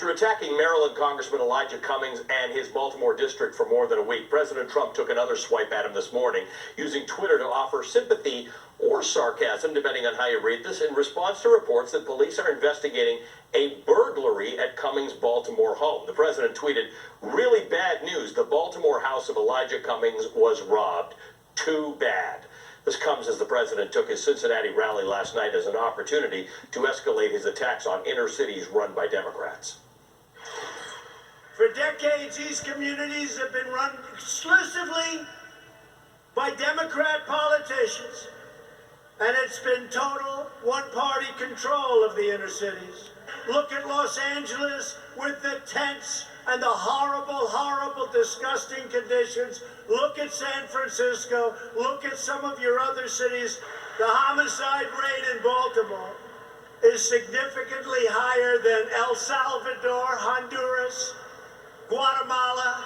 After attacking Maryland Congressman Elijah Cummings and his Baltimore district for more than a week, President Trump took another swipe at him this morning, using Twitter to offer sympathy or sarcasm, depending on how you read this, in response to reports that police are investigating a burglary at Cummings' Baltimore home. The president tweeted, "Really bad news. The Baltimore house of Elijah Cummings was robbed. Too bad." This comes as the president took his Cincinnati rally last night as an opportunity to escalate his attacks on inner cities run by Democrats. For decades, these communities have been run exclusively by Democrat politicians, and it's been total one-party control of the inner cities. Look at Los Angeles with the tents and the horrible, horrible, disgusting conditions. Look at San Francisco. Look at some of your other cities. The homicide rate in Baltimore is significantly higher than El Salvador, Honduras, Guatemala.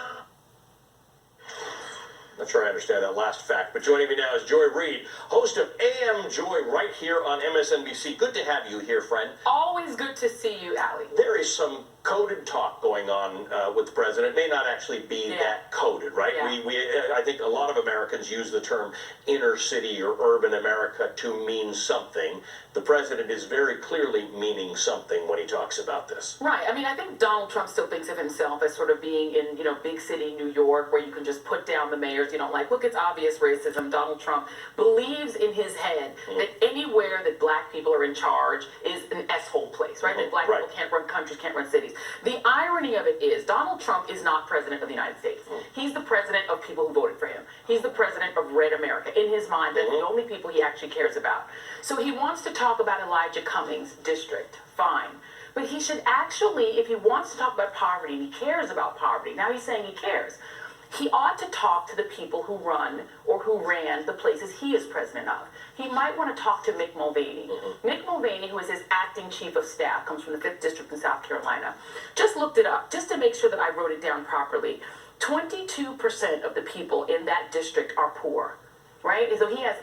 Not sure I understand that last fact, but joining me now is Joy Reid, host of AM Joy right here on MSNBC. Good to have you here, friend. Always good to see you, Allie. There is some coded talk going on with the president. It may not actually be that coded, right? Yeah. I think a lot of Americans use the term inner city or urban America to mean something. The president is very clearly meaning something when he talks about this. Right. I mean, I think Donald Trump still thinks of himself as sort of being in, big city New York, where you can just put down the mayors you don't like. Look, it's obvious racism. Donald Trump believes in his head that anywhere that black people are in charge is an S-hole place, right? That black people can't run countries, can't run cities. The irony of it is Donald Trump is not president of the United States. He's the president of people who voted for him. He's the president of Red America. In his mind, that's the only people he actually cares about. So he wants to talk about Elijah Cummings' district. Fine. But he should actually, if he wants to talk about poverty and he cares about poverty, now he's saying he cares, he ought to talk to the people who run or who ran the places he is president of. He might want to talk to Mick Mulvaney. Mick Mulvaney, who is his acting chief of staff, comes from the 5th District in South Carolina. Just looked it up, just to make sure that I wrote it down properly. 22% of the people in that district are poor. Right? So he has,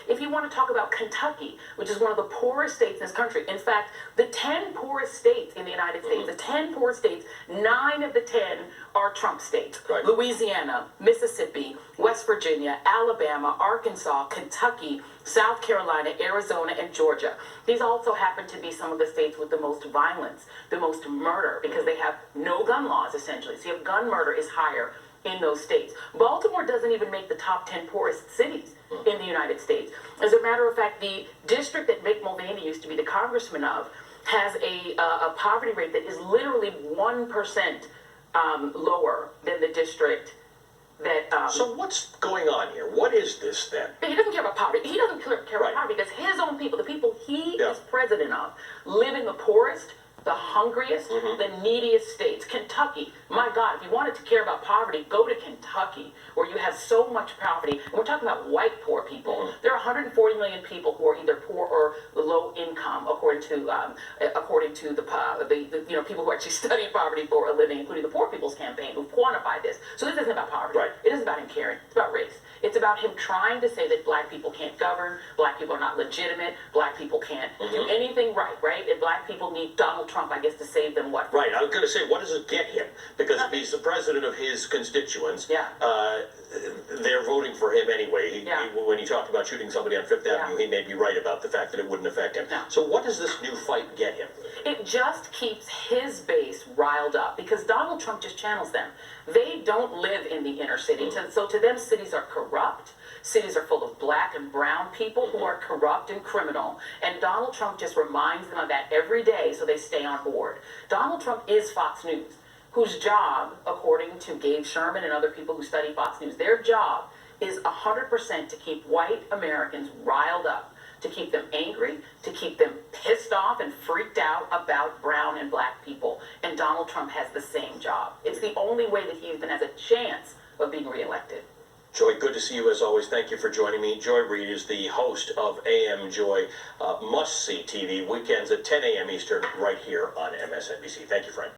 if you want to talk about Kentucky, which is one of the poorest states in this country, in fact, the 10 poorest states in the United States, the 10 poorest states, 9 of the 10 are Trump states. Right. Louisiana, Mississippi, West Virginia, Alabama, Arkansas, Kentucky, South Carolina, Arizona, and Georgia. These also happen to be some of the states with the most violence, the most murder, because they have no gun laws, essentially. So you have gun murder is higher in those states. Baltimore doesn't even make the top 10 poorest cities in the United States. As a matter of fact, the district that Mick Mulvaney used to be the congressman of has a poverty rate that is literally 1% lower than the district that... So what's going on here? What is this then? He doesn't care about poverty. He doesn't care about poverty because his own people, the people he is president of, live in the poorest, the hungriest, the neediest states. Kentucky, my God, if you wanted to care about poverty, go to Kentucky, where you have so much poverty. And we're talking about white poor people. There are 140 million people who are either poor or low income, according to the people who actually study poverty for a living, including the Poor People's Campaign, who quantify this. So this isn't about poverty. It isn't about him caring. It's about race. It's about him trying to say that black people can't govern, black people are not legitimate, black people can't do anything right? And black people need Donald Trump, I guess, to save them what? Right. I was going to say, what does it get him? Because if he's the president of his constituents, they're voting for him anyway. When he talked about shooting somebody on Fifth Avenue, he may be right about the fact that it wouldn't affect him. So what does this new fight get him? It just keeps his base riled up because Donald Trump just channels them. They don't live in the inner city. So to them, cities are corrupt. Cities are full of black and brown people who are corrupt and criminal. And Donald Trump just reminds them of that every day so they stay on board. Donald Trump is Fox News, whose job, according to Gabe Sherman and other people who study Fox News, their job is 100% to keep white Americans riled up, to keep them angry, to keep them pissed off and freaked out about brown and black people. And Donald Trump has the same job. It's the only way that he even has a chance of being reelected. Joy, good to see you as always. Thank you for joining me. Joy Reid is the host of AM Joy, must-see TV, weekends at 10 a.m. Eastern, right here on MSNBC. Thank you, friend.